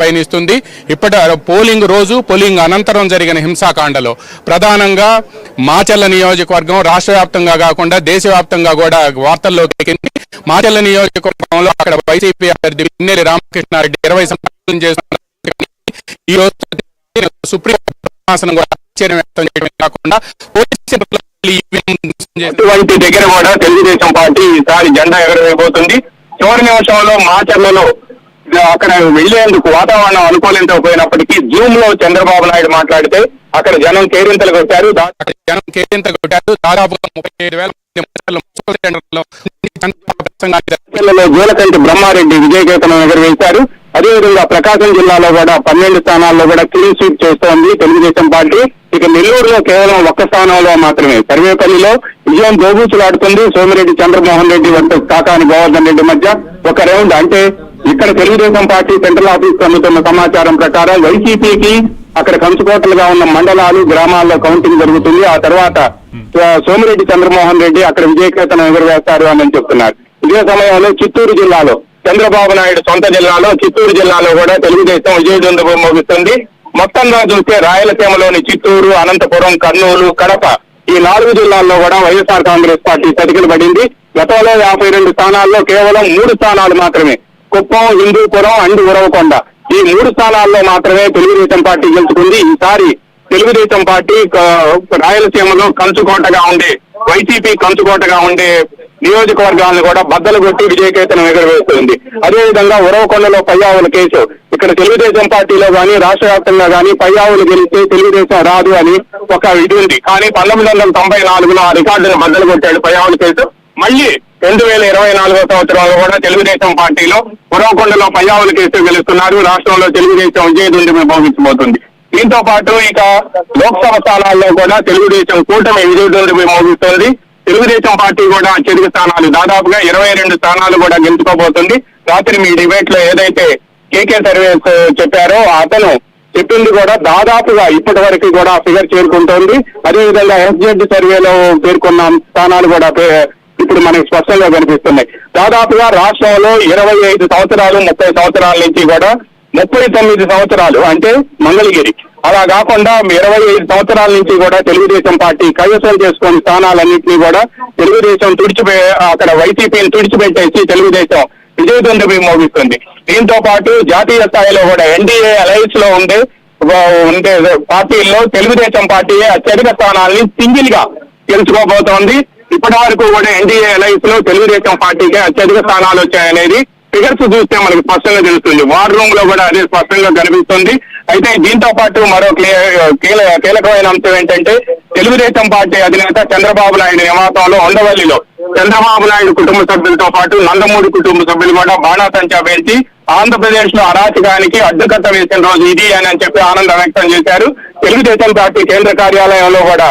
పయనిస్తుంది. ఇప్పటి పోలింగ్ రోజు పోలింగ్ అనంతరం జరిగిన హింసాకాండలో ప్రధానంగా మాచర్ల నియోజకవర్గం రాష్ట్ర వ్యాప్తంగా కాకుండా దేశవ్యాప్తంగా కూడా వార్తల్లోకి ఎక్కింది. మాచర్ల నియోజకవర్గంలో అక్కడ వైసీపీ అభ్యర్థి పిన్నెల్లి రామకృష్ణారెడ్డి 20 సంవత్సరాలు చేస్తున్న ఈ రోజు సుప్రీం శాసనం కూడా ఆశ్చర్యం వ్యక్తం చేయడమే కాకుండా అటువంటి దగ్గర కూడా తెలుగుదేశం పార్టీ ఈసారి జెండా ఎగరవేయబోతుంది. చివరి నిమిషంలో మాచర్లలో అక్కడ వెళ్లేందుకు వాతావరణం అనుకూలించకపోయినప్పటికీ జూమ్ లో చంద్రబాబు నాయుడు మాట్లాడితే అక్కడ జనం కేరింతలు కొట్టారు. దాదాపుగా 37,000 జూలకంటి బ్రహ్మారెడ్డి విజయకేతనం ఎగరవేశారు. అదేవిధంగా ప్రకాశం జిల్లాలో కూడా 12 స్థానాల్లో కూడా క్లీన్ స్వీప్ చేస్తోంది తెలుగుదేశం పార్టీ. ఇక నెల్లూరులో కేవలం ఒక్క స్థానంలో మాత్రమే సర్వేపల్లిలో విజయం దోబూచులాడుతుంది. సోమిరెడ్డి చంద్రమోహన్ రెడ్డి వర్సెస్ కాకాని గోవర్ధన్ రెడ్డి మధ్య ఒక రౌండ్. అంటే ఇక్కడ తెలుగుదేశం పార్టీ సెంట్రల్ ఆఫీస్ అందుతున్న సమాచారం ప్రకారం వైసీపీకి అక్కడ కంచుకోటలుగా ఉన్న మండలాలు గ్రామాల్లో కౌంటింగ్ జరుగుతుంది. ఆ తర్వాత సోమిరెడ్డి చంద్రమోహన్ రెడ్డి అక్కడ విజయకేతనం ఎగురవేస్తారు అని చెప్తున్నారు. ఇదే సమయంలో చిత్తూరు జిల్లాలో చంద్రబాబు నాయుడు సొంత జిల్లాలో చిత్తూరు జిల్లాలో కూడా తెలుగుదేశం విజయదుందుభం మోగిస్తుంది. మొత్తంగా చూస్తే రాయలసీమలోని చిత్తూరు, అనంతపురం, కర్నూలు, కడప ఈ 4 జిల్లాల్లో కూడా వైఎస్ఆర్ కాంగ్రెస్ పార్టీ చతికిల పడింది. గతంలో 52 స్థానాల్లో కేవలం 3 స్థానాలు మాత్రమే కుప్పం, హిందూపురం అండ్ ఉరవకొండ ఈ 3 స్థానాల్లో మాత్రమే తెలుగుదేశం పార్టీ గెలుచుకుంది. ఈసారి తెలుగుదేశం పార్టీ రాయలసీమలో కంచుకోటగా ఉండే వైసీపీ కంచుకోటగా ఉండే నియోజకవర్గాలను కూడా బద్దలు కొట్టి విజయకేతనం ఎగురవేస్తుంది. అదేవిధంగా ఉరవకొండలో పయ్యావుల కేసు ఇక్కడ తెలుగుదేశం పార్టీలో గానీ రాష్ట్ర వ్యాప్తంగా గానీ పయ్యావులు గెలిస్తే తెలుగుదేశం రాదు అని ఒక ఇది ఉంది. కానీ 1994లో ఆ రికార్డును బద్దలు కొట్టాడు పయ్యావుల కేసు. మళ్ళీ 2024 సంవత్సరంలో కూడా తెలుగుదేశం పార్టీలో ఉరవకొండలో పయ్యావుల కేసు గెలుస్తున్నారు. రాష్ట్రంలో తెలుగుదేశం విజయదుందుభి మోగించబోతుంది. దీంతో పాటు ఇక లోక్సభ స్థానాల్లో కూడా తెలుగుదేశం కూటమి విజయదుందుభి మోగిస్తుంది. తెలుగుదేశం పార్టీ కూడా అత్యధిక స్థానాలు దాదాపుగా 22 స్థానాలు కూడా గెలుచుకోబోతుంది. రాత్రి మీ డిబేట్ లో ఏదైతే కేకే సర్వేస్ చెప్పారో అతను చెప్పింది కూడా దాదాపుగా ఇప్పటి వరకు కూడా ఫిగర్ చేరుకుంటోంది. అదేవిధంగా ఎస్జెడ్ సర్వేలో పేర్కొన్న స్థానాలు కూడా ఇప్పుడు మనకి స్పష్టంగా కనిపిస్తున్నాయి. దాదాపుగా రాష్ట్రంలో 25 సంవత్సరాలు 30 సంవత్సరాల నుంచి కూడా 39 సంవత్సరాలు అంటే మంగళగిరి అలా కాకుండా 25 సంవత్సరాల నుంచి కూడా తెలుగుదేశం పార్టీ కైవసం చేసుకున్న స్థానాలన్నింటినీ కూడా తెలుగుదేశం అక్కడ వైసీపీని తుడిచిపెట్టేసి తెలుగుదేశం విజయదుందుభి మోగిస్తుంది. దీంతో పాటు జాతీయ స్థాయిలో కూడా ఎన్డీఏ అలయన్స్ లో ఉండే పార్టీల్లో తెలుగుదేశం పార్టీయే అత్యధిక స్థానాల్ని సింగిల్ గా గెలుచుకోబోతోంది. ఇప్పటి వరకు కూడా ఎన్డీఏ అలయన్స్ లో తెలుగుదేశం పార్టీకే అత్యధిక స్థానాలు వచ్చాయనేది ఫిగర్స్ చూస్తే మనకు స్పష్టంగా తెలుస్తుంది. వార్ రూమ్ లో కూడా అదే స్పష్టంగా కనిపిస్తుంది. అయితే దీంతో పాటు మరో కీలకమైన అంశం ఏంటంటే తెలుగుదేశం పార్టీ అధినేత చంద్రబాబు నాయుడు నివాసంలో ఉండవల్లిలో చంద్రబాబు నాయుడు కుటుంబ సభ్యులతో పాటు నందమూరి కుటుంబ సభ్యులు కూడా బాణాసంచా పేర్చి ఆంధ్రప్రదేశ్ లో అరాచకానికి అడ్డుకట్ట వేసిన రోజు ఇది అని చెప్పి ఆనందం వ్యక్తం చేశారు. తెలుగుదేశం పార్టీ కేంద్ర కార్యాలయంలో కూడా